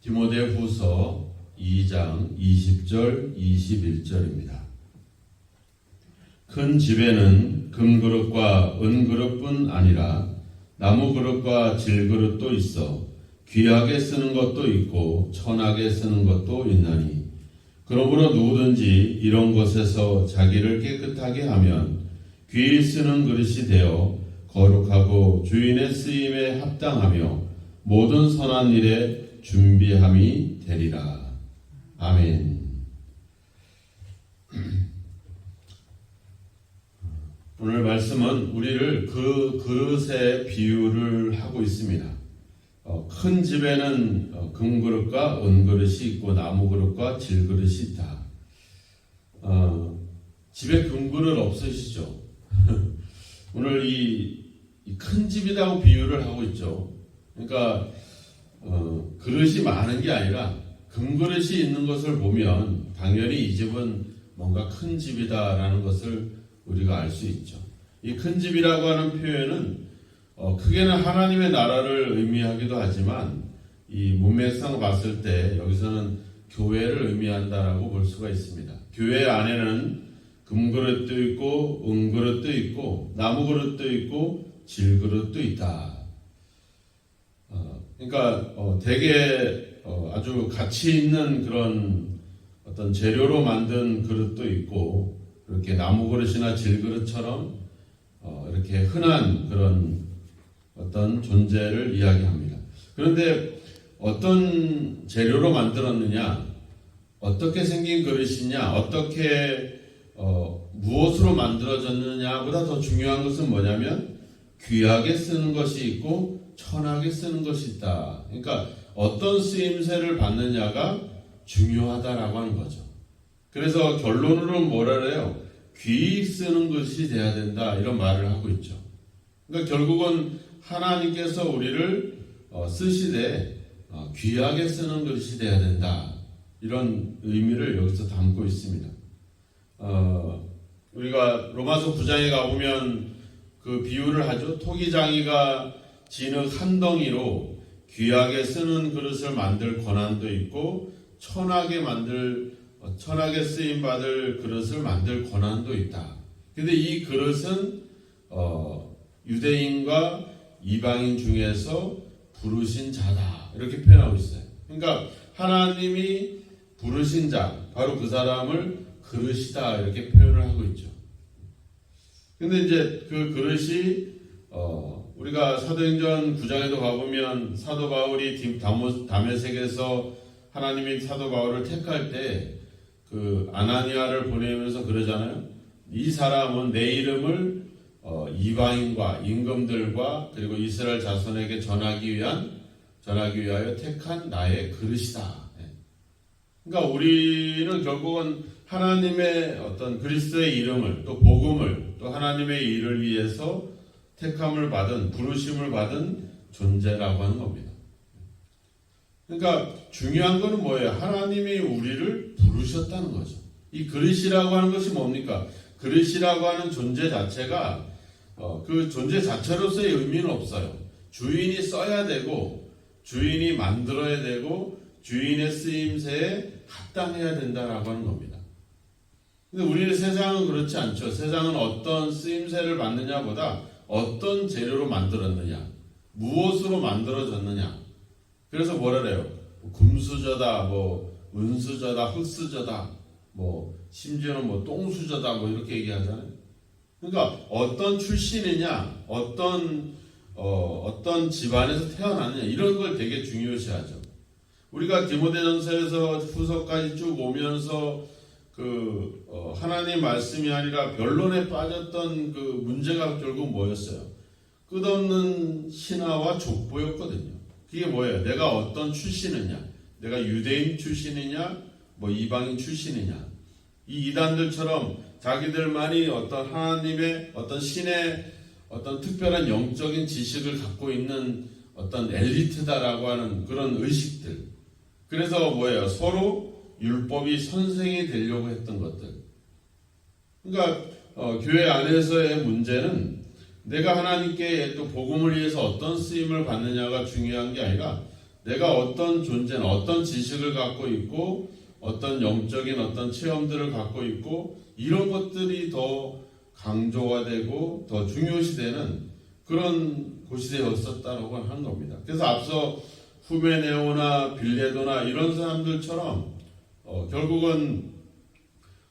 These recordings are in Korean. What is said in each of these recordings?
디모데후서 2장 20절 21절입니다. 큰 집에는 금그릇과 은그릇뿐 아니라 나무그릇과 질그릇도 있어 귀하게 쓰는 것도 있고 천하게 쓰는 것도 있나니 그러므로 누구든지 이런 것에서 자기를 깨끗하게 하면 귀히 쓰는 그릇이 되어 거룩하고 주인의 쓰임에 합당하며 모든 선한 일에 준비함이 되리라. 아멘. 오늘 말씀은 우리를 그 그릇의 비유를 하고 있습니다. 큰 집에는 금그릇과 은그릇이 있고 나무그릇과 질그릇이 있다. 집에 금그릇 없으시죠? 오늘 이 큰 집이라고 비유를 하고 있죠. 그러니까 그릇이 많은 게 아니라 금그릇이 있는 것을 보면 당연히 이 집은 뭔가 큰 집이다라는 것을 우리가 알 수 있죠. 이 큰 집이라고 하는 표현은 크게는 하나님의 나라를 의미하기도 하지만 이 문맥상 봤을 때 여기서는 교회를 의미한다라고 볼 수가 있습니다. 교회 안에는 금그릇도 있고 은그릇도 있고 나무그릇도 있고 질그릇도 있다. 그러니까 되게 아주 가치 있는 그런 어떤 재료로 만든 그릇도 있고 이렇게 나무그릇이나 질그릇처럼 이렇게 흔한 그런 어떤 존재를 이야기합니다. 그런데 어떤 재료로 만들었느냐, 어떻게 생긴 그릇이냐, 어떻게 무엇으로 만들어졌느냐보다 더 중요한 것은 뭐냐면 귀하게 쓰는 것이 있고 천하게 쓰는 것이 있다. 그러니까 어떤 쓰임새를 받느냐가 중요하다라고 하는 거죠. 그래서 결론으로는 뭐라 그래요? 귀히 쓰는 것이 돼야 된다 이런 말을 하고 있죠. 그러니까 결국은 하나님께서 우리를 쓰시되 귀하게 쓰는 것이 돼야 된다 이런 의미를 여기서 담고 있습니다. 우리가 로마서 9장에 가보면 그 비유를 하죠. 토기장이가 진흙 한 덩이로 귀하게 쓰는 그릇을 만들 권한도 있고 천하게 쓰임 받을 그릇을 만들 권한도 있다. 근데 이 그릇은 유대인과 이방인 중에서 부르신 자다 이렇게 표현하고 있어요. 그러니까 하나님이 부르신 자 바로 그 사람을 그릇이다 이렇게 표현을 하고 있죠. 근데 이제 그 그릇이 우리가 사도행전 9장에도 가보면 사도 바울이 다메섹에서 하나님이 사도 바울을 택할 때 그 아나니아를 보내면서 그러잖아요. 이 사람은 내 이름을 이방인과 임금들과 그리고 이스라엘 자손에게 전하기 위하여 택한 나의 그릇이다. 그러니까 우리는 결국은 하나님의 어떤 그리스도의 이름을 또 복음을 또 하나님의 일을 위해서 택함을 받은 부르심을 받은 존재라고 하는 겁니다. 그러니까 중요한 것은 뭐예요? 하나님이 우리를 부르셨다는 거죠. 이 그릇이라고 하는 것이 뭡니까? 그릇이라고 하는 존재 자체가 그 존재 자체로서의 의미는 없어요. 주인이 써야 되고 주인이 만들어야 되고 주인의 쓰임새에 합당해야 된다라고 하는 겁니다. 근데 우리는 세상은 그렇지 않죠. 세상은 어떤 쓰임새를 받느냐보다 어떤 재료로 만들었느냐, 무엇으로 만들어졌느냐. 그래서 뭐라 그래요? 금수저다, 은수저다, 흙수저다, 심지어는 똥수저다, 이렇게 얘기하잖아요. 그러니까 어떤 출신이냐, 어떤 집안에서 태어났느냐, 이런 걸 되게 중요시하죠. 우리가 디모데전서에서 후서까지 쭉 오면서 하나님 말씀이 아니라 변론에 빠졌던 그 문제가 결국 뭐였어요? 끝없는 신화와 족보였거든요. 그게 뭐예요? 내가 어떤 출신이냐? 내가 유대인 출신이냐? 이방인 출신이냐? 이 이단들처럼 자기들만이 어떤 하나님의 어떤 신의 어떤 특별한 영적인 지식을 갖고 있는 어떤 엘리트다라고 하는 그런 의식들. 그래서 뭐예요? 서로 율법이 선생이 되려고 했던 것들. 그러니까 교회 안에서의 문제는 내가 하나님께 또 복음을 위해서 어떤 쓰임을 받느냐가 중요한 게 아니라 내가 어떤 존재는 어떤 지식을 갖고 있고 어떤 영적인 어떤 체험들을 갖고 있고 이런 것들이 더 강조가 되고 더 중요시되는 그런 곳이 되었었다고 하는 겁니다. 그래서 앞서 후메네오나 빌레도나 이런 사람들처럼 결국은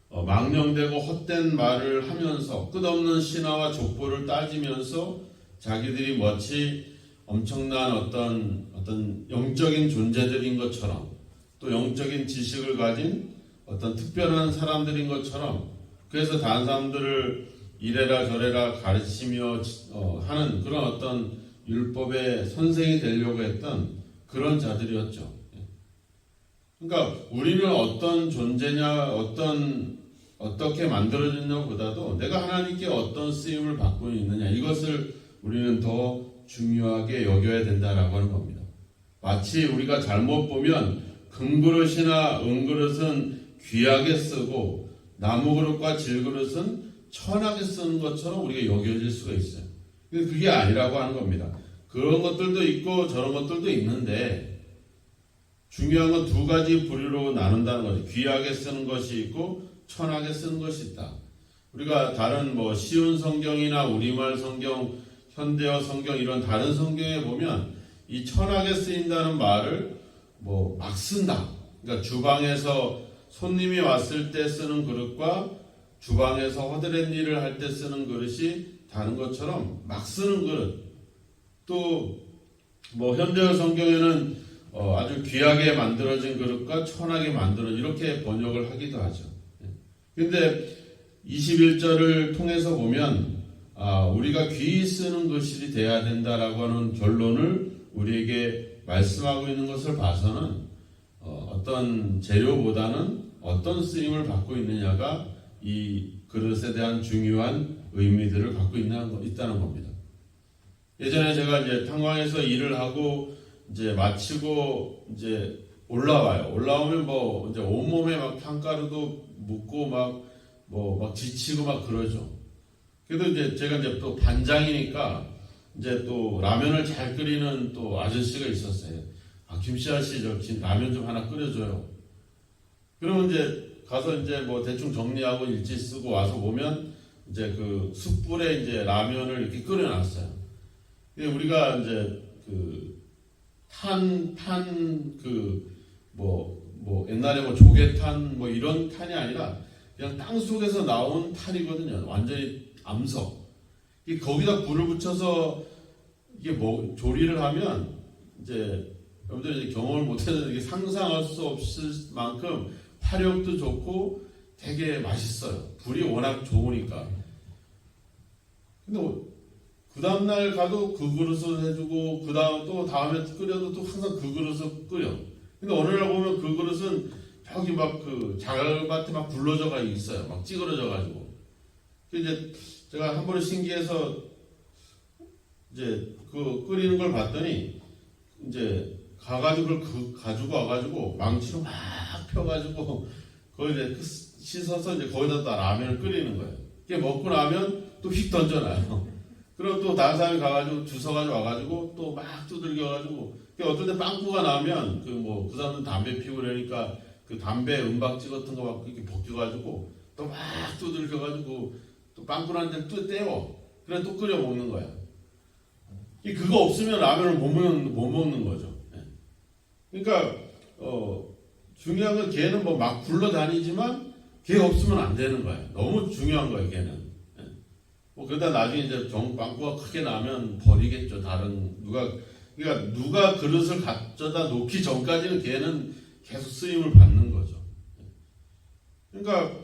망령되고 헛된 말을 하면서 끝없는 신화와 족보를 따지면서 자기들이 마치 엄청난 어떤 영적인 존재들인 것처럼 또 영적인 지식을 가진 어떤 특별한 사람들인 것처럼 그래서 다른 사람들을 이래라 저래라 가르치며 하는 그런 어떤 율법의 선생이 되려고 했던 그런 자들이었죠. 그러니까 우리는 어떤 존재냐 어떻게 만들어졌냐 보다도 내가 하나님께 어떤 쓰임을 받고 있느냐 이것을 우리는 더 중요하게 여겨야 된다라고 하는 겁니다. 마치 우리가 잘못 보면 금그릇이나 은그릇은 귀하게 쓰고 나무그릇과 질그릇은 천하게 쓰는 것처럼 우리가 여겨질 수가 있어요. 근데 그게 아니라고 하는 겁니다. 그런 것들도 있고 저런 것들도 있는데 중요한 건 두 가지 부류로 나눈다는 거죠. 귀하게 쓰는 것이 있고 천하게 쓰는 것이 있다. 우리가 다른 쉬운 성경이나 우리말 성경, 현대어 성경 이런 다른 성경에 보면 이 천하게 쓰인다는 말을 막 쓴다. 그러니까 주방에서 손님이 왔을 때 쓰는 그릇과 주방에서 허드렛 일을 할 때 쓰는 그릇이 다른 것처럼 막 쓰는 그릇. 또 현대어 성경에는 아주 귀하게 만들어진 그릇과 천하게 만들어진 이렇게 번역을 하기도 하죠. 근데 21절을 통해서 보면 우리가 귀히 쓰는 것이 돼야 된다라고 하는 결론을 우리에게 말씀하고 있는 것을 봐서는 어떤 재료보다는 어떤 쓰임을 받고 있느냐가 이 그릇에 대한 중요한 의미들을 갖고 있다는 겁니다. 예전에 제가 이제 탄광에서 일을 하고 이제 마치고 이제 올라와요. 올라오면 이제 온몸에 막 탄가루도 묻고 막 지치고 막 그러죠. 그래도 이제 제가 이제 또 반장이니까 이제 또 라면을 잘 끓이는 또 아저씨가 있었어요. 김씨 아저씨 저 라면 좀 하나 끓여줘요. 그러면 이제 가서 이제 대충 정리하고 일지 쓰고 와서 보면 이제 그 숯불에 이제 라면을 이렇게 끓여놨어요. 근데 우리가 이제 옛날에 조개탄 이런 탄이 아니라 그냥 땅 속에서 나온 탄이거든요. 완전히 암석. 거기다 불을 붙여서 이게 조리를 하면 이제 여러분들이 이제 경험을 못해서 이게 상상할 수 없을 만큼 화력도 좋고 되게 맛있어요. 불이 워낙 좋으니까. 근데 그 다음날 가도 그 그릇을 해주고 또 다음에 끓여도 또 항상 그 그릇을 끓여. 근데 어느 날 보면 그 그릇은 벽이 자갈밭에 막 굴러져가 있어요. 막 찌그러져가지고. 이제 제가 한 번에 신기해서 이제 그 끓이는 걸 봤더니 이제 가가지고 가지고 와가지고 망치로 막 펴가지고 거기 이제 씻어서 이제 거기다 라면을 끓이는 거예요. 이게 먹고 나면 또 휙 던져놔요. 그리고 또 다른 사람이 가가지고 주워가지고 와가지고 또 막 두들겨가지고 어떨 때 빵꾸가 나면 그 사람은 담배 피우고 그러니까 그 담배 은박지 같은 거 막 이렇게 벗겨가지고 또 막 두들겨가지고 또 빵꾸 난 데를 또 떼워. 그래 또 끓여 먹는 거야. 그거 없으면 라면을 못 먹는 거죠. 그러니까 중요한 건 걔는 막 굴러다니지만 걔 없으면 안 되는 거예요. 너무 중요한 거예요, 걔는. 그러다 나중에 이제 빵꾸가 크게 나면 버리겠죠. 그러니까 누가 그릇을 갖다 놓기 전까지는 걔는 계속 쓰임을 받는 거죠. 그러니까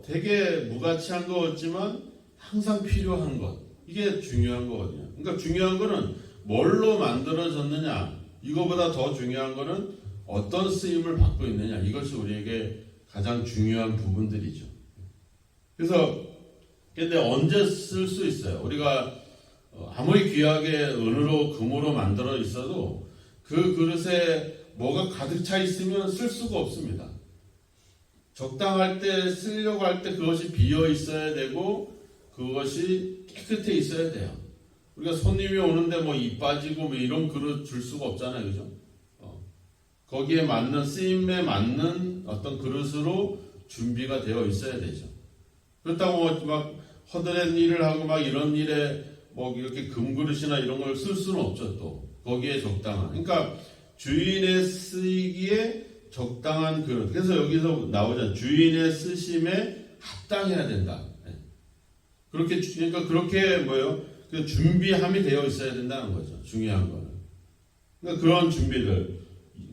되게 무가치한 것 같지만 항상 필요한 것. 이게 중요한 거거든요. 그러니까 중요한 거는 뭘로 만들어졌느냐. 이거보다 더 중요한 거는 어떤 쓰임을 받고 있느냐. 이것이 우리에게 가장 중요한 부분들이죠. 근데 언제 쓸 수 있어요? 우리가 아무리 귀하게 은으로 금으로 만들어 있어도 그 그릇에 뭐가 가득 차 있으면 쓸 수가 없습니다. 적당할 때 쓰려고 할 때 그것이 비어 있어야 되고 그것이 깨끗해 있어야 돼요. 우리가 손님이 오는데 이 빠지고 이런 그릇 줄 수가 없잖아요. 그죠? 거기에 맞는 쓰임에 맞는 어떤 그릇으로 준비가 되어 있어야 되죠. 그렇다고 막 허드렛 일을 하고 막 이런 일에 뭐 이렇게 금그릇이나 이런 걸 쓸 수는 없죠. 또 거기에 적당한, 그러니까 주인의 쓰이기에 적당한 그릇. 그래서 여기서 나오잖아요. 주인의 쓰심에 합당해야 된다. 그렇게, 그러니까 그렇게 뭐예요? 그 준비함이 되어 있어야 된다는 거죠. 중요한 거는. 그러니까 그런 준비들.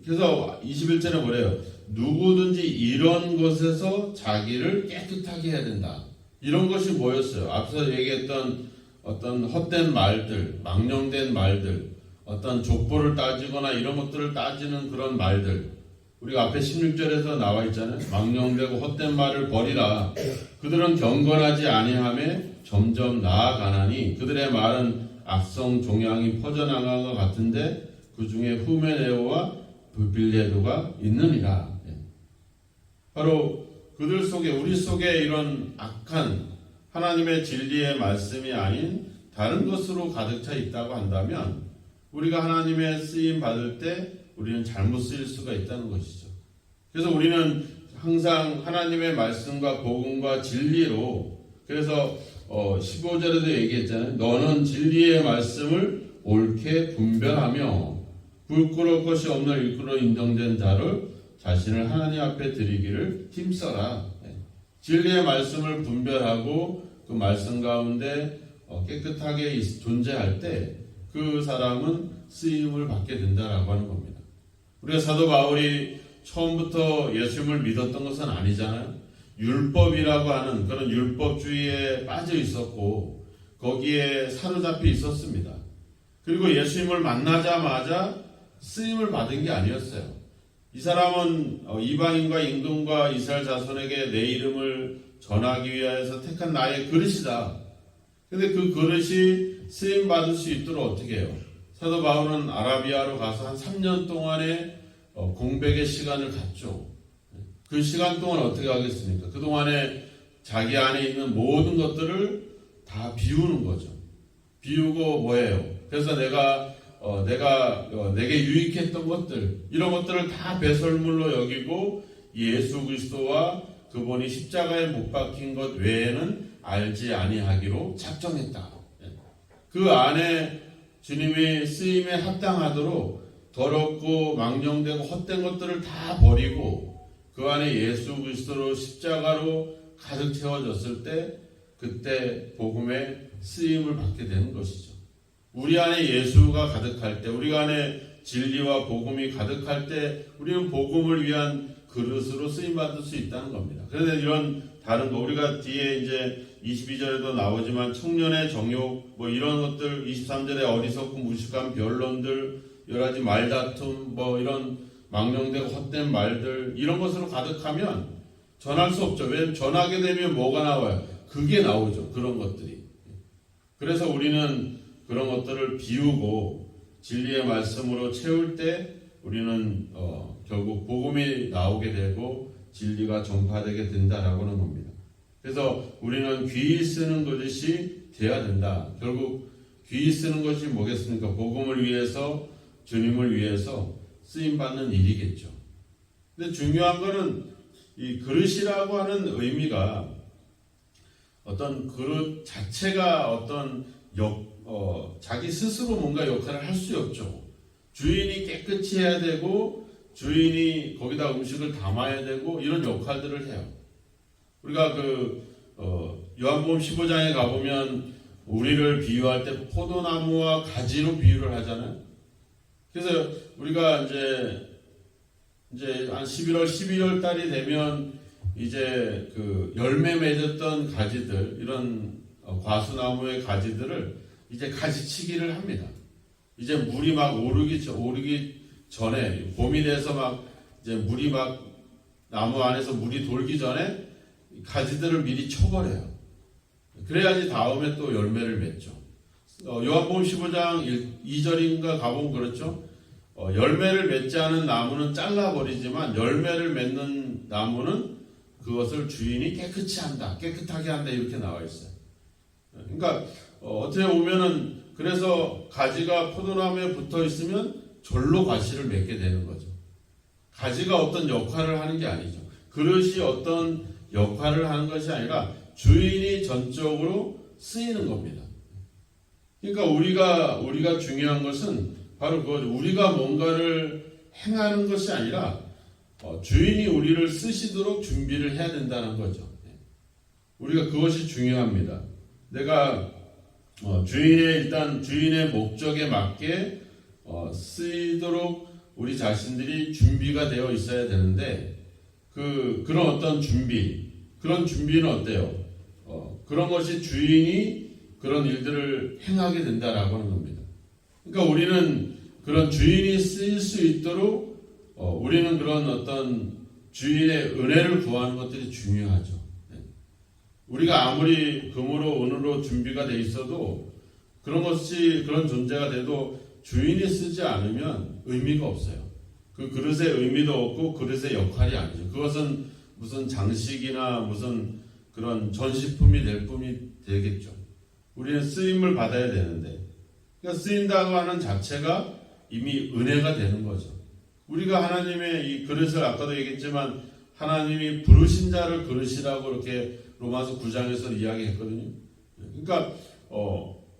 그래서 21절에 뭐래요? 누구든지 이런 것에서 자기를 깨끗하게 해야 된다. 이런 것이 뭐였어요? 앞서 얘기했던 어떤 헛된 말들, 망령된 말들, 어떤 족보를 따지거나 이런 것들을 따지는 그런 말들. 우리가 앞에 16절에서 나와 있잖아요. 망령되고 헛된 말을 버리라. 그들은 경건하지 아니함에 점점 나아가나니 그들의 말은 악성 종양이 퍼져나간 것 같은데 그 중에 후메네오와 빌레도가 있느니라. 바로 그들 속에, 우리 속에 이런 악한 하나님의 진리의 말씀이 아닌 다른 것으로 가득 차 있다고 한다면 우리가 하나님의 쓰임 받을 때 우리는 잘못 쓰일 수가 있다는 것이죠. 그래서 우리는 항상 하나님의 말씀과 복음과 진리로, 그래서 15절에도 얘기했잖아요. 너는 진리의 말씀을 옳게 분별하며 굴꾸럴 것이 없는 일꾼으로 인정된 자를 자신을 하나님 앞에 드리기를 힘써라. 진리의 말씀을 분별하고 그 말씀 가운데 깨끗하게 존재할 때 그 사람은 쓰임을 받게 된다라고 하는 겁니다. 우리가 사도 바울이 처음부터 예수님을 믿었던 것은 아니잖아요. 율법이라고 하는 그런 율법주의에 빠져 있었고 거기에 사로잡혀 있었습니다. 그리고 예수님을 만나자마자 쓰임을 받은 게 아니었어요. 이 사람은 이방인과 임금과 이스라엘 자손에게 내 이름을 전하기 위하여서 택한 나의 그릇이다. 근데 그 그릇이 쓰임 받을 수 있도록 어떻게 해요? 사도 바울은 아라비아로 가서 한 3년 동안의 공백의 시간을 갖죠. 그 시간 동안 어떻게 하겠습니까? 그 동안에 자기 안에 있는 모든 것들을 다 비우는 거죠. 비우고 뭐예요? 그래서 내게 유익했던 것들, 이런 것들을 다 배설물로 여기고 예수 그리스도와 그분이 십자가에 못 박힌 것 외에는 알지 아니하기로 작정했다. 그 안에 주님의 쓰임에 합당하도록 더럽고 망령되고 헛된 것들을 다 버리고 그 안에 예수 그리스도로 십자가로 가득 채워졌을 때 그때 복음의 쓰임을 받게 되는 것이죠. 우리 안에 예수가 가득할 때, 우리 안에 진리와 복음이 가득할 때 우리는 복음을 위한 그릇으로 쓰임받을 수 있다는 겁니다. 그런데 이런 다른 거, 우리가 뒤에 이제 22절에도 나오지만 청년의 정욕, 뭐 이런 것들, 23절에 어리석고 무식한 변론들, 여러 가지 말다툼, 뭐 이런 망령되고 헛된 말들, 이런 것으로 가득하면 전할 수 없죠. 왜? 전하게 되면 뭐가 나와요? 그게 나오죠. 그런 것들이. 그래서 우리는 그런 것들을 비우고 진리의 말씀으로 채울 때 우리는 결국 복음이 나오게 되고 진리가 전파되게 된다라고 하는 겁니다. 그래서 우리는 귀 쓰는 것이 돼야 된다. 결국 귀 쓰는 것이 뭐겠습니까? 복음을 위해서, 주님을 위해서 쓰임받는 일이겠죠. 근데 중요한 거는 이 그릇이라고 하는 의미가 어떤 그릇 자체가 어떤 자기 스스로 뭔가 역할을 할 수 없죠. 주인이 깨끗이 해야 되고 주인이 거기다 음식을 담아야 되고 이런 역할들을 해요. 우리가 요한복음 15장에 가보면 우리를 비유할 때 포도나무와 가지로 비유를 하잖아요. 그래서 우리가 이제 한 11월, 12월 달이 되면 이제 그 열매 맺었던 가지들, 이런 과수나무의 가지들을 이제 가지치기를 합니다. 이제 물이 막 오르기 전에, 봄이 돼서 막 이제 물이 막 나무 안에서 물이 돌기 전에 가지들을 미리 쳐버려요. 그래야지 다음에 또 열매를 맺죠. 요한복음 15장 2절인가 가보면 그렇죠. 열매를 맺지 않은 나무는 잘라버리지만 열매를 맺는 나무는 그것을 주인이 깨끗하게 한다 이렇게 나와 있어요. 그러니까 어떻게 보면은 그래서 가지가 포도나무에 붙어 있으면 절로 과실을 맺게 되는 거죠. 가지가 어떤 역할을 하는 게 아니죠. 그릇이 어떤 역할을 하는 것이 아니라 주인이 전적으로 쓰이는 겁니다. 그러니까 우리가 중요한 것은 바로 그거죠. 우리가 뭔가를 행하는 것이 아니라 주인이 우리를 쓰시도록 준비를 해야 된다는 거죠. 우리가 그것이 중요합니다. 내가 주인의 목적에 맞게 쓰이도록 우리 자신들이 준비가 되어 있어야 되는데 그런 어떤 그런 준비는 어때요? 그런 것이 주인이 그런 일들을 행하게 된다라고 하는 겁니다. 그러니까 우리는 그런 주인이 쓰일 수 있도록 우리는 그런 어떤 주인의 은혜를 구하는 것들이 중요하죠. 우리가 아무리 금으로 은으로 준비가 돼 있어도 그런 존재가 돼도 주인이 쓰지 않으면 의미가 없어요. 그 그릇의 의미도 없고 그릇의 역할이 아니죠. 그것은 무슨 장식이나 무슨 그런 전시품이 될 뿐이 되겠죠. 우리는 쓰임을 받아야 되는데, 그러니까 쓰인다고 하는 자체가 이미 은혜가 되는 거죠. 우리가 하나님의 이 그릇을 아까도 얘기했지만 하나님이 부르신 자를 그릇이라고 이렇게 로마서 9장에서 이야기했거든요. 그러니까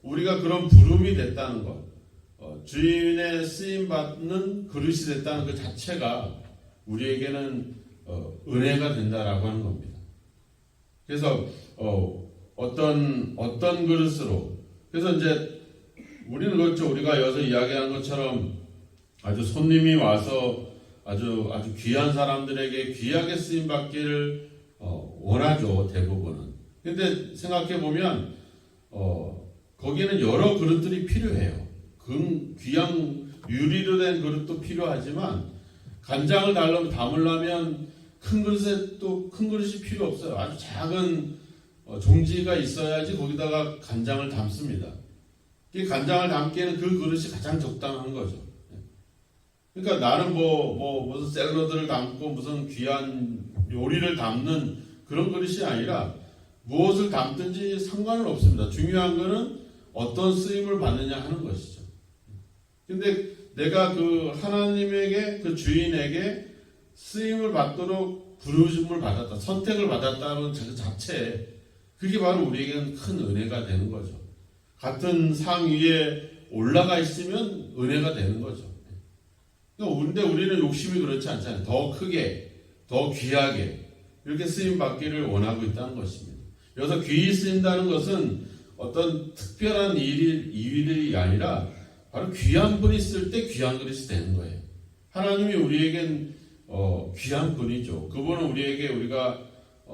우리가 그런 부름이 됐다는 것, 주인의 쓰임 받는 그릇이 됐다는 그 자체가 우리에게는 은혜가 된다라고 하는 겁니다. 그래서 어떤 그릇으로, 그래서 이제 우리는 그렇죠. 우리가 여기서 이야기한 것처럼 아주 손님이 와서 아주 귀한 사람들에게 귀하게 쓰임 받기를 원하죠, 대부분은. 근데 생각해 보면 거기에는 여러 그릇들이 필요해요. 귀한 유리로 된 그릇도 필요하지만 간장을 담으려면 큰 그릇이 필요 없어요. 아주 작은 종지가 있어야지 거기다가 간장을 담습니다. 간장을 담기에는 그 그릇이 가장 적당한 거죠. 그러니까 나는 무슨 샐러드를 담고 무슨 귀한 요리를 담는 그런 그릇이 아니라 무엇을 담든지 상관은 없습니다. 중요한 것은 어떤 쓰임을 받느냐 하는 것이죠. 근데 내가 그 하나님에게, 그 주인에게 쓰임을 받도록 부르심을 받았다, 선택을 받았다는 그 자체, 그게 바로 우리에게는 큰 은혜가 되는 거죠. 같은 상 위에 올라가 있으면 은혜가 되는 거죠. 근데 우리는 욕심이 그렇지 않잖아요. 더 크게, 더 귀하게 이렇게 쓰임 받기를 원하고 있다는 것입니다. 여기서 귀히 쓰인다는 것은 어떤 특별한 일이 아니라 바로 귀한 분이 쓸 때 귀한 그릇이 되는 거예요. 하나님이 우리에겐 귀한 분이죠. 그분은 우리가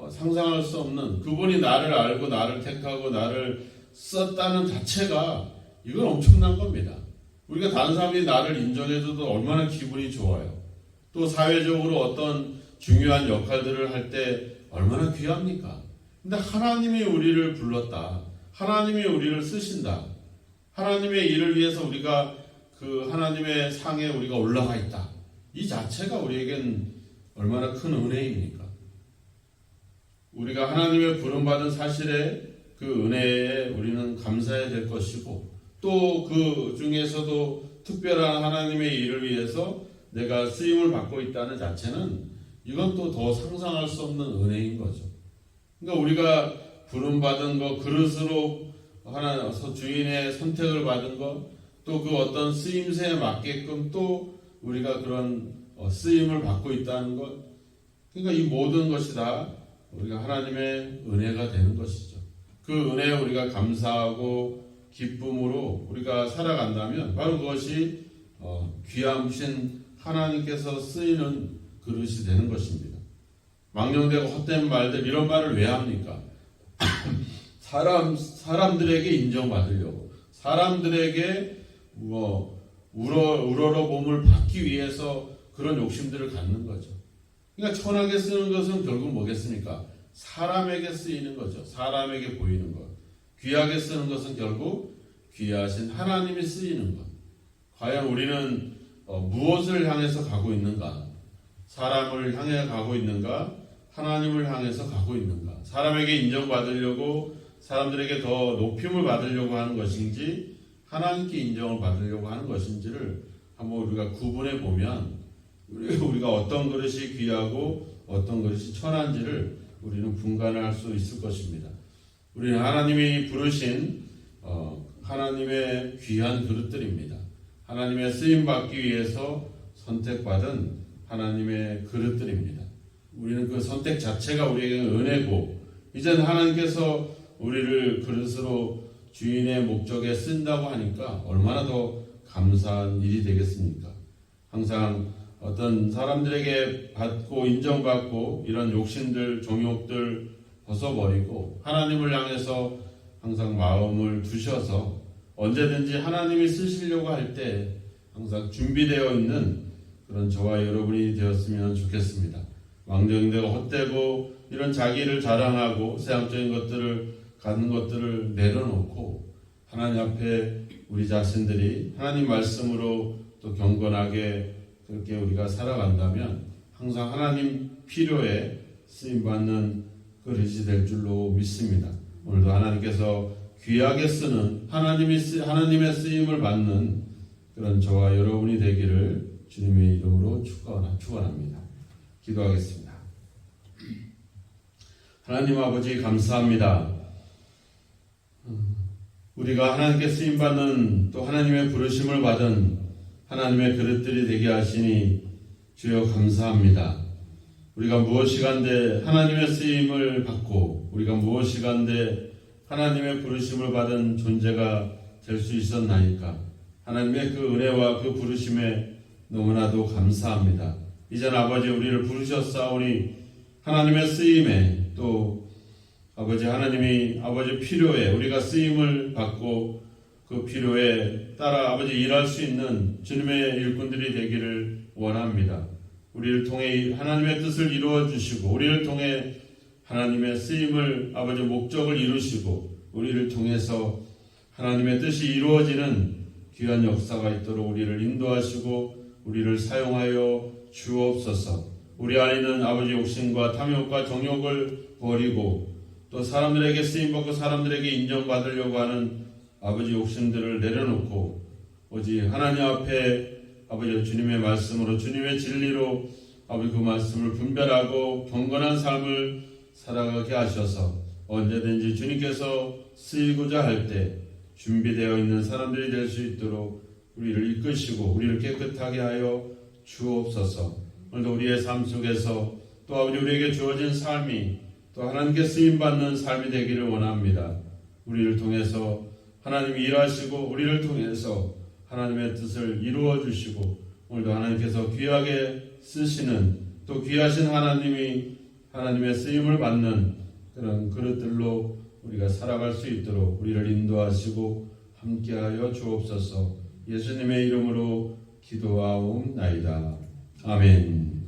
상상할 수 없는, 그분이 나를 알고 나를 택하고 나를 썼다는 자체가 이건 엄청난 겁니다. 우리가 다른 사람이 나를 인정해줘도 얼마나 기분이 좋아요. 또 사회적으로 어떤 중요한 역할들을 할 때 얼마나 귀합니까? 근데 하나님이 우리를 불렀다. 하나님이 우리를 쓰신다. 하나님의 일을 위해서 우리가 그 하나님의 상에 우리가 올라가 있다. 이 자체가 우리에겐 얼마나 큰 은혜입니까? 우리가 하나님의 부름받은 사실에 그 은혜에 우리는 감사해야 될 것이고, 또 그 중에서도 특별한 하나님의 일을 위해서 내가 쓰임을 받고 있다는 자체는 이건 또 더 상상할 수 없는 은혜인 거죠. 그러니까 우리가 부름받은 것, 그릇으로 주인의 선택을 받은 것, 또 그 어떤 쓰임새에 맞게끔 또 우리가 그런 쓰임을 받고 있다는 것, 그러니까 이 모든 것이 다 우리가 하나님의 은혜가 되는 것이죠. 그 은혜에 우리가 감사하고 기쁨으로 우리가 살아간다면 바로 그것이 귀하신 하나님께서 쓰이는 그릇이 되는 것입니다. 망령되고 헛된 말들, 이런 말을 왜 합니까? 사람들에게 인정받으려고, 사람들에게 우러러봄을 받기 위해서 그런 욕심들을 갖는 거죠. 그러니까 천하게 쓰는 것은 결국 뭐겠습니까? 사람에게 쓰이는 거죠. 사람에게 보이는 것. 귀하게 쓰는 것은 결국 귀하신 하나님이 쓰이는 것. 과연 우리는 무엇을 향해서 가고 있는가? 사람을 향해 가고 있는가? 하나님을 향해서 가고 있는가? 사람에게 인정받으려고, 사람들에게 더 높임을 받으려고 하는 것인지, 하나님께 인정을 받으려고 하는 것인지를 한번 우리가 구분해 보면 우리가 우리가 어떤 그릇이 귀하고 어떤 그릇이 천한지를 우리는 분간할 수 있을 것입니다. 우리는 하나님이 부르신 하나님의 귀한 그릇들입니다. 하나님의 쓰임받기 위해서 선택받은 하나님의 그릇들입니다. 우리는 그 선택 자체가 우리에게 은혜고, 이젠 하나님께서 우리를 그릇으로 주인의 목적에 쓴다고 하니까 얼마나 더 감사한 일이 되겠습니까? 항상 어떤 사람들에게 받고 인정받고 이런 욕심들, 정욕들 벗어버리고 하나님을 향해서 항상 마음을 두셔서 언제든지 하나님이 쓰시려고 할 때 항상 준비되어 있는 그런 저와 여러분이 되었으면 좋겠습니다. 망정되고 헛되고 이런 자기를 자랑하고 세상적인 것들을 갖는 것들을 내려놓고 하나님 앞에 우리 자신들이 하나님 말씀으로 또 경건하게 그렇게 우리가 살아간다면 항상 하나님 필요에 쓰임받는 그릇이 될 줄로 믿습니다. 오늘도 하나님께서 귀하게 쓰는 하나님의 쓰임을 받는 그런 저와 여러분이 되기를 주님의 이름으로 축원합니다. 기도하겠습니다. 하나님 아버지 감사합니다. 우리가 하나님께 쓰임받는 또 하나님의 부르심을 받은 하나님의 그릇들이 되게 하시니 주여 감사합니다. 우리가 무엇이간데 하나님의 쓰임을 받고 우리가 무엇이간데 하나님의 부르심을 받은 존재가 될 수 있었나이까. 하나님의 그 은혜와 그 부르심에 너무나도 감사합니다. 이젠 아버지 우리를 부르셨사오니 하나님의 쓰임에 또 아버지 하나님이 아버지 필요에 우리가 쓰임을 받고 그 필요에 따라 아버지 일할 수 있는 주님의 일꾼들이 되기를 원합니다. 우리를 통해 하나님의 뜻을 이루어 주시고 우리를 통해 하나님의 쓰임을 아버지 목적을 이루시고 우리를 통해서 하나님의 뜻이 이루어지는 귀한 역사가 있도록 우리를 인도하시고 우리를 사용하여 주옵소서. 우리 안에 있는 아버지 욕심과 탐욕과 정욕을 버리고 또 사람들에게 쓰임받고 사람들에게 인정받으려고 하는 아버지 욕심들을 내려놓고 오직 하나님 앞에 아버지 주님의 말씀으로 주님의 진리로 아버지 그 말씀을 분별하고 경건한 삶을 살아가게 하셔서 언제든지 주님께서 쓰이고자 할 때 준비되어 있는 사람들이 될 수 있도록 우리를 이끄시고 우리를 깨끗하게 하여 주옵소서. 오늘도 우리의 삶 속에서 또 아버지 우리에게 주어진 삶이 또 하나님께 쓰임받는 삶이 되기를 원합니다. 우리를 통해서 하나님이 일하시고 우리를 통해서 하나님의 뜻을 이루어 주시고 오늘도 하나님께서 귀하게 쓰시는 또 귀하신 하나님이 하나님의 쓰임을 받는 그런 그릇들로 우리가 살아갈 수 있도록 우리를 인도하시고 함께하여 주옵소서. 예수님의 이름으로 기도하옵나이다. 아멘.